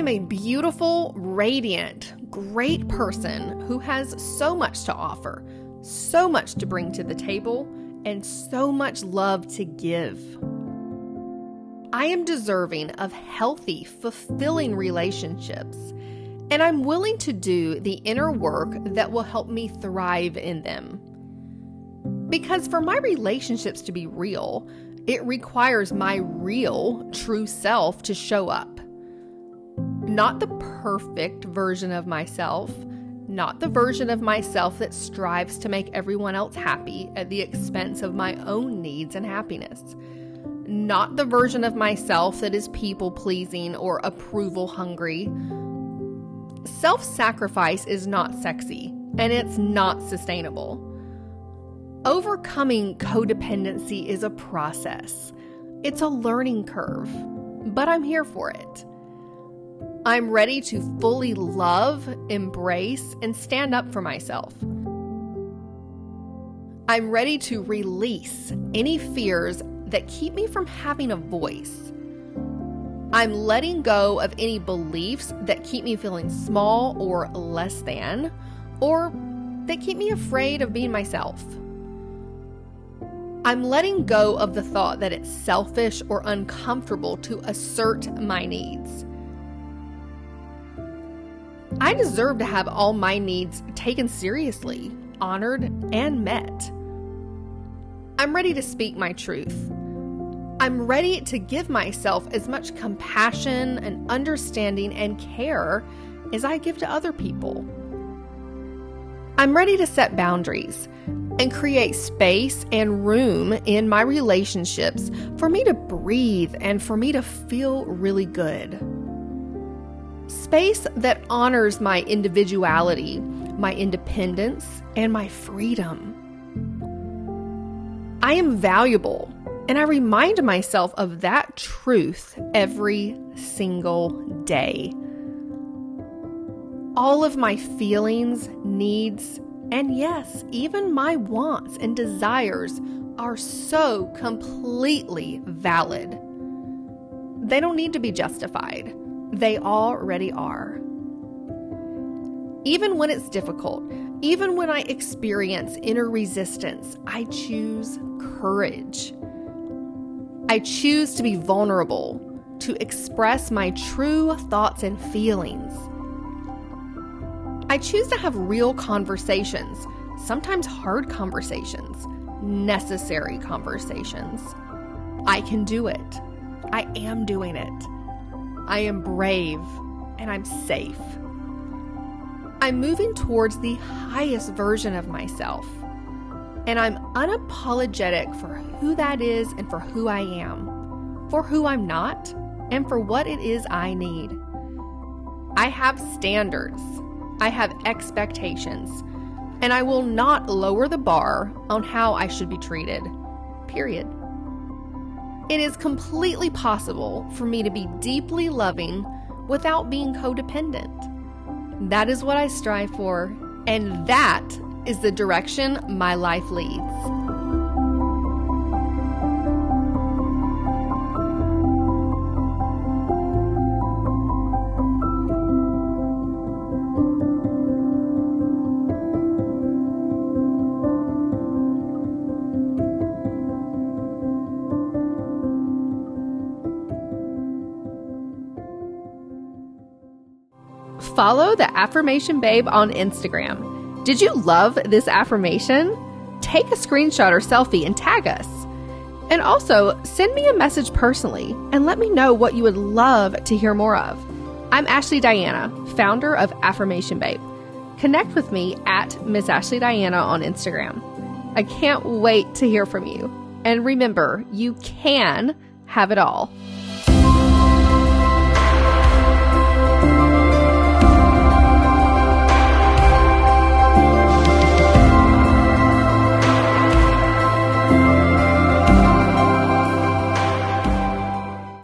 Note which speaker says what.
Speaker 1: am a beautiful, radiant, great person who has so much to offer, so much to bring to the table, and so much love to give. I am deserving of healthy, fulfilling relationships, and I'm willing to do the inner work that will help me thrive in them. Because for my relationships to be real, it requires my real, true self to show up. Not the perfect version of myself, not the version of myself that strives to make everyone else happy at the expense of my own needs and happiness. Not the version of myself that is people-pleasing or approval-hungry. Self-sacrifice is not sexy, and it's not sustainable. Overcoming codependency is a process. It's a learning curve, but I'm here for it. I'm ready to fully love, embrace, and stand up for myself. I'm ready to release any fears that keep me from having a voice. I'm letting go of any beliefs that keep me feeling small or less than, or that keep me afraid of being myself. I'm letting go of the thought that it's selfish or uncomfortable to assert my needs. I deserve to have all my needs taken seriously, honored, and met. I'm ready to speak my truth. I'm ready to give myself as much compassion and understanding and care as I give to other people. I'm ready to set boundaries and create space and room in my relationships for me to breathe and for me to feel really good. Space that honors my individuality, my independence, and my freedom. I am valuable, and I remind myself of that truth every single day. All of my feelings, needs, and yes, even my wants and desires are so completely valid. They don't need to be justified. They already are. Even when it's difficult, even when I experience inner resistance, I choose courage. I choose to be vulnerable, to express my true thoughts and feelings. I choose to have real conversations, sometimes hard conversations, necessary conversations. I can do it. I am doing it. I am brave, and I'm safe. I'm moving towards the highest version of myself, and I'm unapologetic for who that is and for who I am, for who I'm not, and for what it is I need. I have standards. I have expectations, and I will not lower the bar on how I should be treated, period. It is completely possible for me to be deeply loving without being codependent. That is what I strive for, and that is the direction my life leads. Follow the Affirmation Babe on Instagram. Did you love this affirmation? Take a screenshot or selfie and tag us. And also, send me a message personally and let me know what you would love to hear more of. I'm Ashley Diana, founder of Affirmation Babe. Connect with me at Miss Ashley Diana on Instagram. I can't wait to hear from you. And remember, you can have it all.